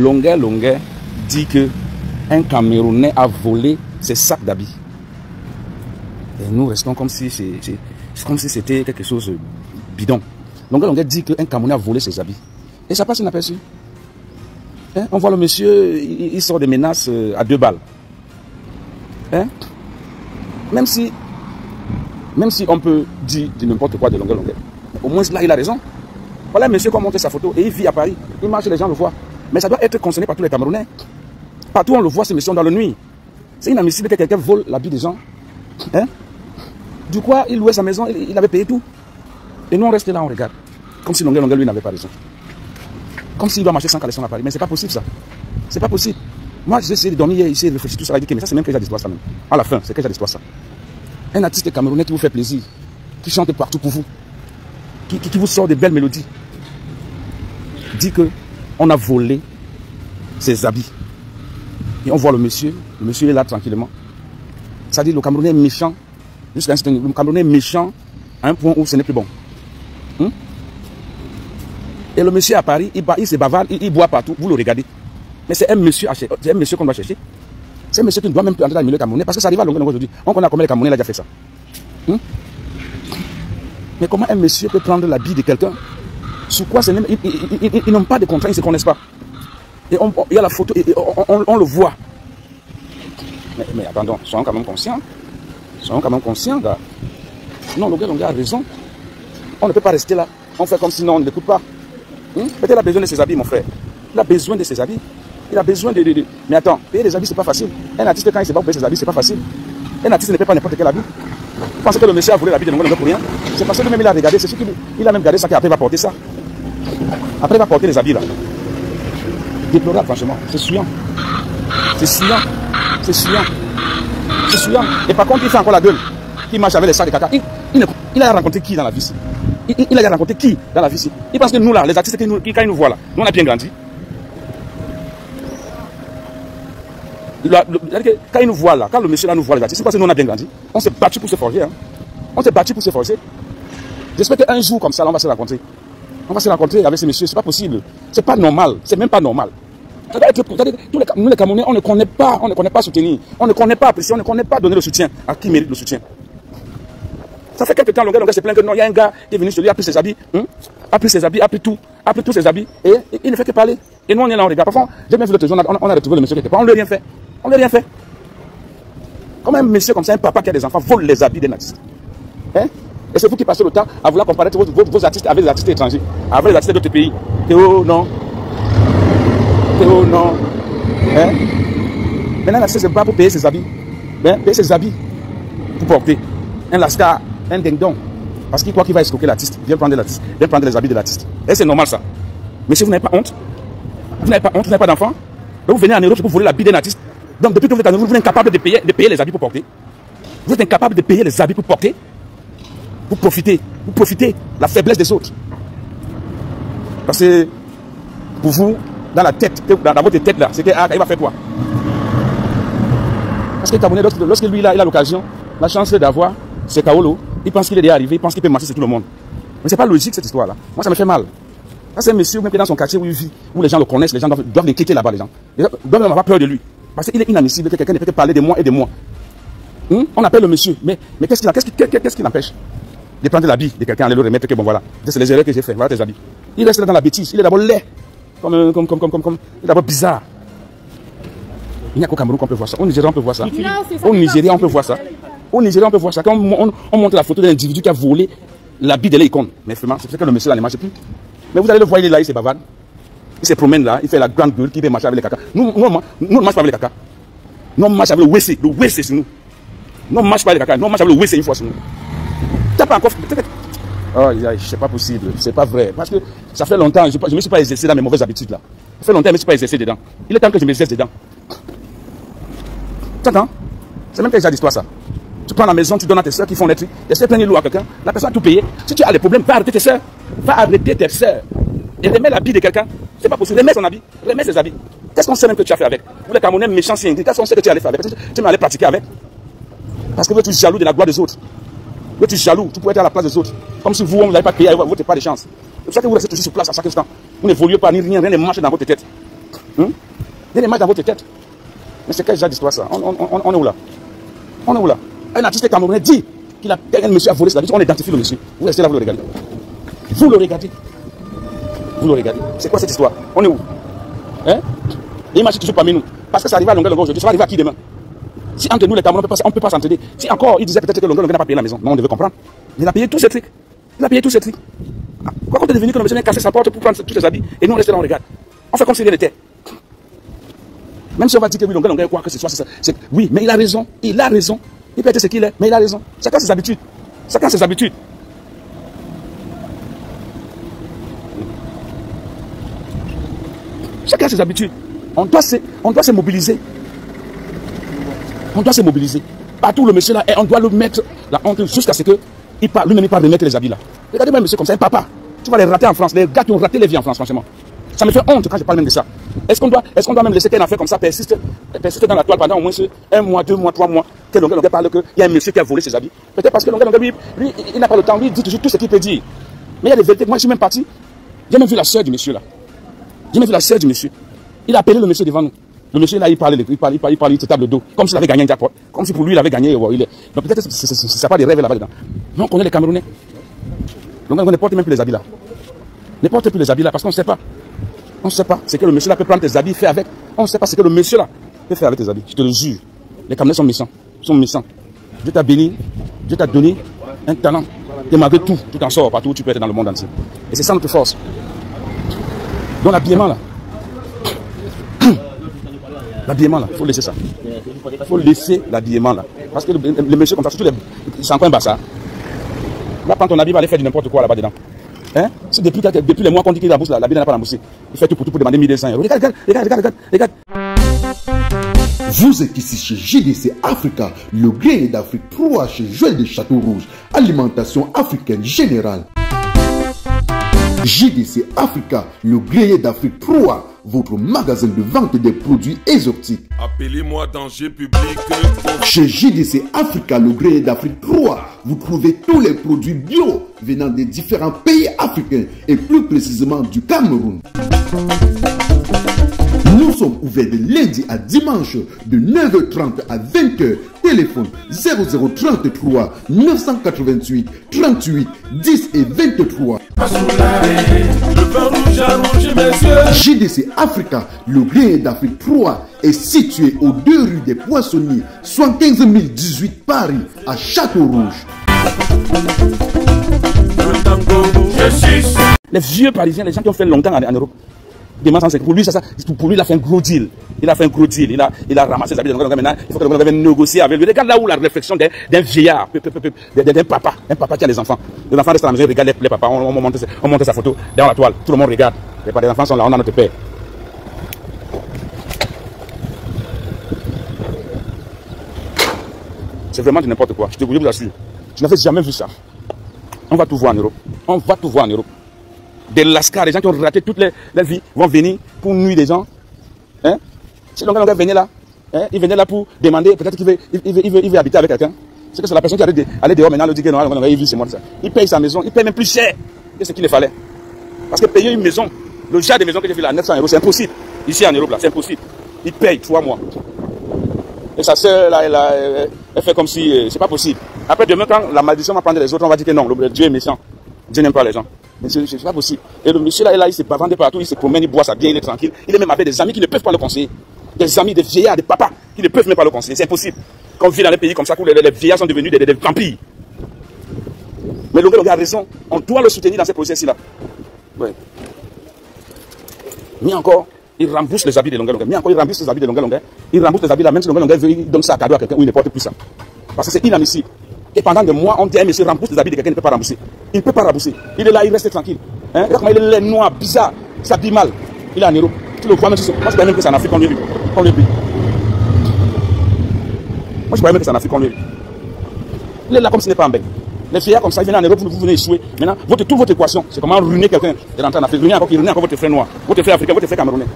Longuet dit que un Camerounais a volé ses sacs d'habits. Et nous restons comme si c'était quelque chose de bidon. Longuet dit qu'un Camerounais a volé ses habits. Et ça passe inaperçu. Hein? On voit le monsieur, il sort des menaces à 2 balles. Hein? Même si on peut dire de n'importe quoi de Longuet, au moins là il a raison. Voilà un monsieur qui a montré sa photo et il vit à Paris. Il marche, les gens le voient. Mais ça doit être concerné par tous les Camerounais. Partout on le voit, ces messieurs dans la nuit. C'est inadmissible que quelqu'un vole l'habit des gens. Hein? Du coup, il louait sa maison, il avait payé tout. Et nous on reste là, on regarde. Comme si Longuet lui n'avait pas raison. Comme s'il doit marcher sans caleçon à Paris. Mais c'est pas possible ça. C'est pas possible. Moi j'ai essayé de dormir hier ici et de réfléchir tout ça. Mais ça c'est même que j'ai d'histoire ça même. À la fin, c'est que j'ai d'histoire ça. Un artiste camerounais qui vous fait plaisir, qui chante partout pour vous, qui vous sort de belles mélodies, dit que on a volé ses habits. Et on voit le monsieur est là tranquillement. Ça dit le Camerounais est méchant, jusqu'à un certain niveau. Le Camerounais est méchant à un point où ce n'est plus bon. Et le monsieur à Paris, il se bavarde, il boit partout, vous le regardez. Mais c'est un monsieur qu'on doit chercher. C'est un monsieur qui ne doit même plus entrer dans le milieu camerounais, parce que ça arrive à Longuet aujourd'hui. On connaît combien les Camerounais il a déjà fait ça. Mais comment un monsieur peut prendre l'habit de quelqu'un? Sur quoi ils n'ont pas de contrat, ils ne se connaissent pas. Et il y a la photo, et on le voit. Mais attendons, soyons quand même conscients. Soyons quand même conscients, gars. Non, Longuet a raison. On ne peut pas rester là. On fait comme si non, on ne l'écoute pas. Peut-être il a besoin de ses habits, mon frère. Il a besoin de ses habits. Il a besoin de... Mais attends, payer des habits, c'est pas facile. Un artiste, quand il ne sait pas payer ses habits, c'est pas facile. Un artiste ne paie pas n'importe quel habit. Vous pensez que le monsieur a volé l'habit de Longuet pour rien? C'est parce que lui-même il a regardé, c'est sûr qu'il a même gardé ça, qu'après il va porter ça. Après il va porter les habits là. Déplorable, franchement. C'est souillant. C'est souillant. C'est souillant. C'est souillant. Et par contre, il fait encore la gueule. Il marche avec les sacs de caca. Il a rencontré qui dans la vie ici? Il a rencontré qui dans la vie ici? Il pense que nous là, les artistes, quand ils nous voient là, nous on a bien grandi. Quand il nous voit là, quand le monsieur là nous voit les artistes, c'est parce que nous on a bien grandi. On s'est battu pour se forger. On s'est battu pour se forger. J'espère qu'un jour comme ça, là, on va se rencontrer. On va se rencontrer avec ces messieurs. C'est pas possible. C'est pas normal. C'est même pas normal. Nous les Camerounais, on ne connaît pas soutenir. On ne connaît pas apprécier. On ne connaît pas donner le soutien à qui mérite le soutien. Ça fait quelques temps, Longuet se plaint que non, il y a un gars qui est venu chez lui, a pris ses habits, a pris tous ses habits, et il ne fait que parler. Et nous on est là, on regarde. Parfois, j'ai bien vu l'autre jour, on a retrouvé le monsieur quelque part, on ne lui a rien fait. On ne lui a rien fait. Comme un monsieur comme ça, un papa qui a des enfants, vole les habits d'un artiste. Et c'est vous qui passez le temps à vouloir comparer vos artistes avec les artistes étrangers, avec les artistes d'autres pays. Théo, non. Théo, non. Maintenant, l'artiste se bat pour payer ses habits. Payer ses habits pour porter. Un lascar, un ding-dong. Parce qu'il croit qu'il va escroquer l'artiste. Viens prendre les habits de l'artiste. Et c'est normal ça. Mais si vous n'avez pas honte, vous n'avez pas d'enfant, vous venez en Europe pour voler l'habit d'un artiste. Donc depuis que vous êtes en Europe, vous êtes incapable de payer les habits pour porter. Vous êtes incapable de payer les habits pour porter. Vous profitez la faiblesse des autres. Parce que pour vous, dans la tête, dans votre tête là, c'est qu'il va faire quoi? Parce que Camerounais, lorsque lui il a l'occasion, la chance d'avoir ce Kaolo, il pense qu'il est déjà arrivé, il pense qu'il peut marcher sur tout le monde. Mais c'est pas logique cette histoire là. Moi ça me fait mal. C'est un monsieur même dans son quartier où il vit, où les gens le connaissent, les gens doivent l'inquiéter là-bas, les gens doivent avoir peur de lui. Parce qu'il est inadmissible que quelqu'un ne peut parler de moi et de moi. On appelle le monsieur, mais qu'est-ce qui l'empêche de prendre l'habit de quelqu'un, aller le remettre, que bon voilà, c'est les erreurs que j'ai fait, voilà tes habits. Il reste là dans la bêtise, il est d'abord laid, il est d'abord bizarre. Il n'y a qu'au Cameroun qu'on peut voir ça, au Nigeria on peut voir ça, au Nigeria on peut voir ça, quand on montre la photo d'un individu qui a volé l'habit de l'icône, mais vraiment, c'est que le monsieur là ne marche plus. Mais vous allez le voir, il est là, il se bavarde, il se promène là, il fait la grande gueule, qui peut marcher avec les caca. Nous on ne marche pas avec les caca, nous on marche avec le WC c'est nous. Nous on marche pas avec les caca, nous on marche avec le WC une fois sur nous. T'as pas encore... Oh, c'est pas possible, c'est pas vrai. Parce que ça fait longtemps, je ne me suis pas exercé dans mes mauvaises habitudes là. Ça fait longtemps que je ne me suis pas exercé dedans. Il est temps que je m'exerce dedans. T'entends? C'est même déjà d'histoire ça. Tu prends la maison, tu donnes à tes soeurs qui font les trucs. Les soeurs prennent l'eau à quelqu'un, la personne a tout payé. Si tu as des problèmes, va arrêter tes soeurs. Va arrêter tes soeurs. Et remets l'habit de quelqu'un. C'est pas possible. Remets son habit. Remets ses habits. Qu'est-ce qu'on sait même que tu as fait avec? Vous les Camerounais méchants, c'est qu'est-ce qu'on sait que tu allais faire avec? Tu m'allais pratiquer avec. Parce que tu es jaloux de la gloire des autres. Tu es jaloux, tu pourrais être à la place des autres. Comme si vous, on ne l'avez pas créé, vous n'avez pas de chance. C'est pour ça que vous restez toujours sur place à chaque instant. Vous n'évoluez pas, ni rien ne marche dans votre tête. Il y a des images dans votre tête. Mais c'est quel genre d'histoire ça? On est où là? On est où là? Un artiste camerounais dit qu'il a un monsieur a volé sa vie. On identifie le monsieur. Vous restez là, vous le regardez. Vous le regardez. Vous le regardez. C'est quoi cette histoire? On est où? Hein? Les images toujours parmi nous. Parce que ça arrive à Longueur aujourd'hui. Ça va arriver à qui demain? Si entre nous les Camerounais, on ne peut pas s'entraider. Si encore, il disait peut-être que Longueur n'a pas payé la maison. Non, on devait comprendre. Il a payé tous ces trucs. Il a payé tous ces trucs. Quoi qu'on est devenu que le monsieur vient casser sa porte pour prendre tous ses habits et nous on reste là, on regarde. On fait comme si rien n'était. Même si on va dire que oui, Longueur, quoi que ce soit, c'est ça. Oui, mais il a raison. Il a raison. Il peut être ce qu'il est, mais il a raison. Chacun ses habitudes. Chacun ses habitudes. Chacun ses habitudes. On doit se mobiliser. On doit se mobiliser. Partout le monsieur là, et on doit le mettre la honte jusqu'à ce que lui-même il parle de mettre les habits là. Regardez moi un monsieur comme ça, un papa. Tu vas les rater en France. Les gars qui ont raté les vies en France, franchement. Ça me fait honte quand je parle même de ça. Est-ce qu'on doit même laisser qu'une affaire comme ça persiste dans la toile pendant au moins 1 mois, 2 mois, 3 mois, que Longueur parle qu'il y a un monsieur qui a volé ses habits. Peut-être parce que Longueur, lui, il n'a pas le temps, lui, il dit toujours tout ce qu'il peut dire. Mais il y a des vérités. Moi, je suis même parti. J'ai même vu la sœur du monsieur là. J'ai même vu la sœur du monsieur. Il a appelé le monsieur devant nous. Le monsieur là, il parlait, il se tape le dos, comme s'il avait gagné un jackpot, comme si pour lui il avait gagné. Donc peut-être que c'est pas des rêves là-bas dedans. Mais on connaît les Camerounais. Donc on ne porte même plus les habits là. Ne porte plus les habits là parce qu'on ne sait pas. On ne sait pas ce que le monsieur là peut prendre tes habits, faire avec. On ne sait pas ce que le monsieur là peut faire avec tes habits. Je te le jure. Les Camerounais sont méchants. Ils sont méchants. Dieu t'a béni. Dieu t'a donné un talent. Et malgré tout, tu t'en sors partout où tu peux être dans le monde entier. Et c'est ça notre force. Donc l'habillement là. L'habillement là, il faut laisser ça. Il faut laisser l'habillement là. Parce que les messieurs comme ça, surtout ils sont encore un bazar. Va prendre ton habit, va aller faire du n'importe quoi là-bas dedans. Hein? Si depuis les mois qu'on dit qu'il a la bourse, l'habit n'a pas remboursé. Il fait tout pour demander 1200 €. Regarde. Vous êtes ici chez JDC Africa, le gré d'Afrique 3 chez Joël de Château-Rouge. Alimentation africaine générale. JDC Africa, le gré d'Afrique 3, votre magasin de vente des produits exotiques. Appelez-moi danger public. Chez JDC Africa, le gré d'Afrique 3, vous trouvez tous les produits bio venant des différents pays africains et plus précisément du Cameroun. Nous sommes ouverts de lundi à dimanche de 9h30 à 20h. Téléphone 0033 988 38 10 et 23. JDC Africa, le gré d'Afrique 3, est situé aux 2 rues des Poissonniers, 75 018 Paris, à Château-Rouge. Les vieux Parisiens, les gens qui ont fait longtemps en Europe, pour lui, il a fait un gros deal. Il a ramassé les habits de Longueur. Maintenant, il faut que Longueur vienne négocier avec lui. Regarde là où la réflexion d'un vieillard, d'un papa qui a des enfants. Les enfants restent à la maison, regardent les papas, on monte sa photo dans la toile. Tout le monde regarde. Les enfants sont là, on a notre père. C'est vraiment de n'importe quoi. Je vous assure. Je n'avais jamais vu ça. On va tout voir en Europe. Des lascars, des gens qui ont raté toute leur vie, vont venir pour nuire des gens. Hein? Si Longueur venait là, hein? Il venait là pour demander, peut-être qu'il veut habiter avec quelqu'un. C'est que c'est la personne qui allait dehors maintenant, le dit que non, il vit chez moi. Il paye sa maison, il paye même plus cher que ce qu'il fallait. Parce que payer une maison, le genre de maison que j'ai vu là, à 900 €, c'est impossible. Ici en Europe, là, c'est impossible. Il paye 3 mois. Et sa soeur, là, elle fait comme si c'est pas possible. Après, demain, quand la malédiction va prendre les autres, on va dire que non, Dieu est méchant. Dieu n'aime pas les gens. Mais c'est pas possible. Et le monsieur là, il se bavande partout, il se promène, il boit sa bière, il est tranquille. Il est même avec des amis qui ne peuvent pas le conseiller. Des amis, des vieillards, des papas qui ne peuvent même pas le conseiller. C'est impossible. Quand on vit dans des pays comme ça, où les vieillards sont devenus des vampires. Mais Longueur a raison. On doit le soutenir dans ces procès-ci-là. Ouais. Mais encore, il rembourse les habits de Longueur. Mais encore, il rembourse les habits de Longueur. Il rembourse les habits là, même si Longueur veut, il donne ça à cadeau à quelqu'un où il ne porte plus ça. Parce que c'est inadmissible. Et pendant des mois, on dit, monsieur rembourse les habits de quelqu'un, il ne peut pas rembourser. Il ne peut pas rembourser. Il est là, il reste tranquille. Hein? Regarde comment il est noir, bizarre, il s'habille mal. Il est en Europe. Tu le vois même si moi je croyais même que c'est en Afrique qu'on lui vit. Moi je croyais même que c'est en Afrique qu'on lui vit. Il est là comme ce n'est pas en Belgique. Les vieillards comme ça, ils viennent en Europe, vous venez échouer. Maintenant, toute votre équation, c'est comment ruiner quelqu'un de rentrer en Afrique. Ruiner encore votre frère noir, votre frère africain, votre frère camerounais.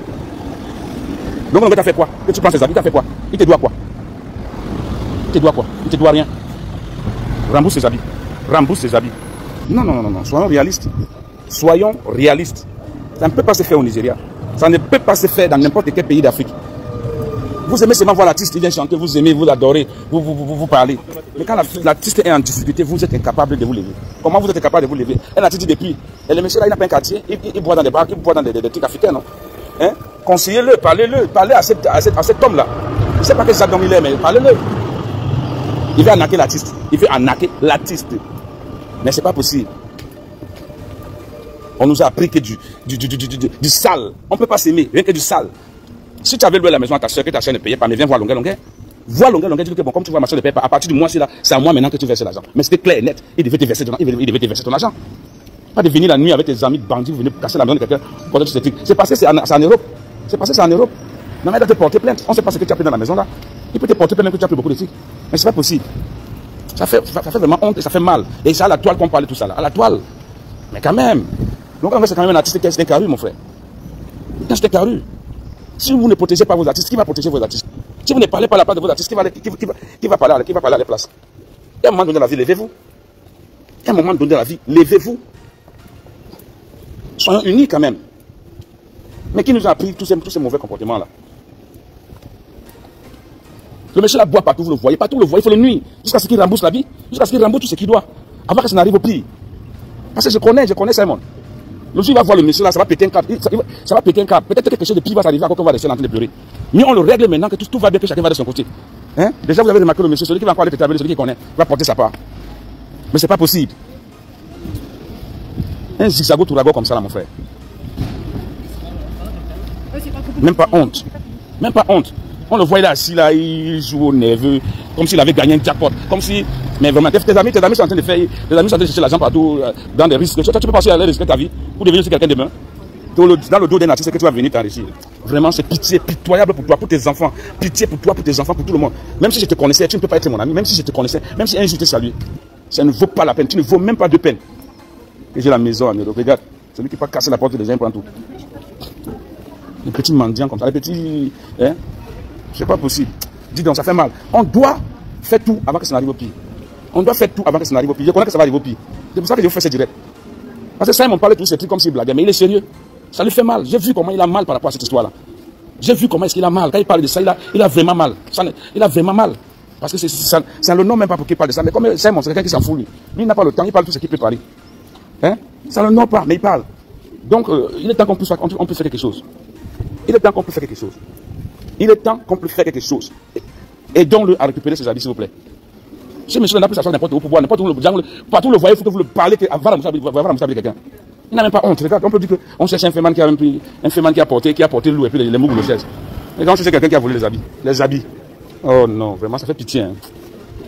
Donc on t'a fait quoi? Que tu prends ses habits, t'as fait quoi? Il te doit quoi? Il te doit quoi? Il te doit rien. Rembourse ses habits. Rembourse ses habits. Non. Soyons réalistes. Soyons réalistes. Ça ne peut pas se faire au Nigeria. Ça ne peut pas se faire dans n'importe quel pays d'Afrique. Vous aimez seulement voir l'artiste, il vient chanter, vous aimez, vous adorez, vous parlez. Mais quand l'artiste est en difficulté, vous êtes incapable de vous lever. Comment vous êtes incapable de vous lever? Un artiste depuis. Et le monsieur là, il n'a pas un quartier, il boit dans des bars, il boit dans des trucs africains, non? Hein? Conseillez-le, parlez à cet homme-là. Je ne sais pas quel genre d'homme il est, mais parlez-le. Il veut arnaquer l'artiste. Il veut arnaquer l'artiste. Mais ce n'est pas possible. On nous a appris que du sale. On ne peut pas s'aimer, rien que du sale. Si tu avais loué la maison à ta soeur, que ta soeur ne payait pas, mais viens voir Longuet. Vois Longuet, dis que bon, comme tu vois ma soeur ne paye pas, à partir du mois, c'est à moi maintenant que tu verses l'argent. Mais c'était clair et net. Il devait te verser ton argent. Pas de venir la nuit avec tes amis bandits, vous venez casser la maison de quelqu'un pour tous ces trucs. C'est passé, c'est en Europe. C'est passé, c'est en Europe. Non, mais il doit te porter plainte. On ne sait pas ce que tu as pris dans la maison là. Il peut te porter plainte que tu as pris beaucoup de trucs. Mais c'est pas possible. Ça fait vraiment honte et ça fait mal. Et c'est à la toile qu'on parle de tout ça là. À la toile. Mais quand même. Donc c'est quand même un artiste qui est un carré, mon frère. C'est un carré. Si vous ne protégez pas vos artistes, qui va protéger vos artistes? Si vous ne parlez pas à la place de vos artistes, qui va parler à les places? Il y a un moment donné dans la vie, levez-vous. Il y a un moment donné dans la vie, levez-vous. Soyons unis quand même. Mais qui nous a appris tous ces mauvais comportements-là? Le monsieur là boit partout, vous le voyez, il faut le nuire. Jusqu'à ce qu'il rembourse la vie, jusqu'à ce qu'il rembourse tout ce qu'il doit. Avant que ça n'arrive au pire. Parce que je connais Simon. Le jour il va voir le monsieur là, ça va péter un câble. Ça va péter un câble. Peut-être que quelque chose de pire va s'arriver quand on va rester en train de pleurer. Mais on le règle maintenant que tout va bien, que chacun va de son côté. Hein? Déjà vous avez remarqué le monsieur, celui qui va encore aller tétabler, celui qui connaît, va porter sa part. Mais c'est pas possible. Un zigzago tourago comme ça là, mon frère. Même pas honte. Même pas honte. On le voit là assis là, il joue au nerveux, comme s'il avait gagné un jackpot. Comme si. Mais vraiment, tes amis sont en train de faire. Tes amis sont en train de chercher l'argent partout, dans des risques. Tu peux passer à aller risquer ta vie pour devenir quelqu'un demain. Dans le dos d'un artiste que tu vas venir t'enrichir. Vraiment, c'est pitié, pitoyable pour toi, pour tes enfants. Pitié pour toi, pour tes enfants, pour tout le monde. Même si je te connaissais, tu ne peux pas être mon ami. Même si je te connaissais, même si un jour je t'ai salué, ça ne vaut pas la peine. Tu ne vaux même pas de peine. Et j'ai la maison à Europe. Regarde, celui qui peut casser la porte des gens, il prend tout. Les petits mendiants comme ça, les petits. Hein? C'est pas possible. Dis donc, ça fait mal. On doit faire tout avant que ça n'arrive au pire. On doit faire tout avant que ça n'arrive au pire. Je connais que ça va arriver au pire. C'est pour ça que je vous fais ce direct. Parce que Simon parlait de tous ces trucs comme s'il blaguait, mais il est sérieux. Ça lui fait mal. J'ai vu comment il a mal par rapport à cette histoire-là. J'ai vu comment est-ce qu'il a mal. Quand il parle de ça, il a vraiment mal. Il a vraiment mal. Parce que c'est le nom même pas pour qu'il parle de ça. Mais comme Simon, c'est quelqu'un qui s'en fout, lui. Lui, il n'a pas le temps, il parle tout ce qu'il peut parler. Hein? Ça ne le nom pas, mais il parle. Donc, il est temps qu'on puisse faire quelque chose. Il est temps qu'on puisse faire quelque chose. Il est temps qu'on puisse faire quelque chose. Aidons-le à récupérer ses habits, s'il vous plaît. Ce monsieur n'a plus s'asseoir n'importe où pour voir, n'importe où, partout le voyez, il faut que vous le parlez, va la moussable de quelqu'un. Il n'a même pas honte. Regarde, on peut dire qu'on cherche un féman qui a porté le loup et puis les mougles le chaise. Et donc c'est quelqu'un qui a volé les habits. Les habits. Oh non, vraiment, ça fait pitié. Hein.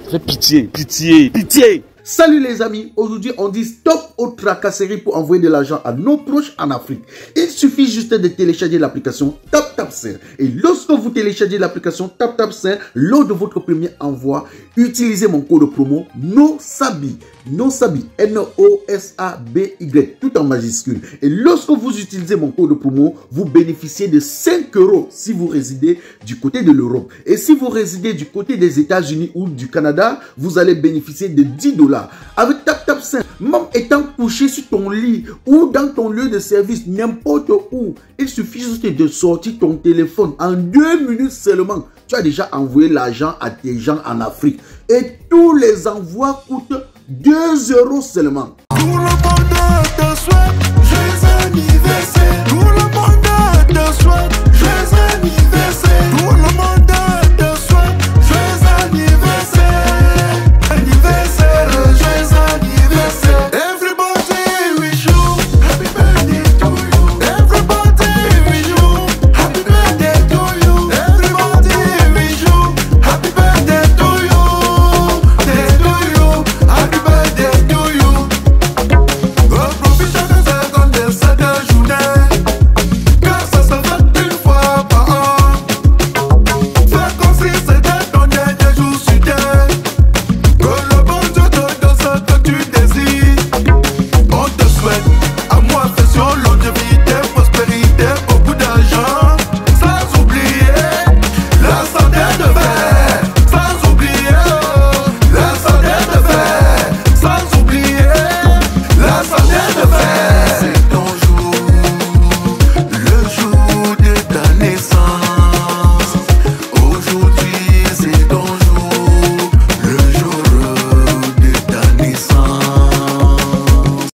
Ça fait pitié, pitié, pitié. Salut les amis, aujourd'hui on dit stop aux tracasseries pour envoyer de l'argent à nos proches en Afrique. Il suffit juste de télécharger l'application TapTapSend. Et lorsque vous téléchargez l'application TapTapSend, lors de votre premier envoi, utilisez mon code promo NOSABI. NOSABI, N-O-S-A-B-Y, tout en majuscule. Et lorsque vous utilisez mon code promo, vous bénéficiez de 5 € si vous résidez du côté de l'Europe. Et si vous résidez du côté des États-Unis ou du Canada, vous allez bénéficier de 10 $. Avec TapTapSend, même étant couché sur ton lit ou dans ton lieu de service, n'importe où, il suffit juste de sortir ton téléphone. En 2 minutes seulement, tu as déjà envoyé l'argent à tes gens en Afrique. Et tous les envois coûtent 2 € seulement. Pour le bonheur de souhait, joyeux anniversaire.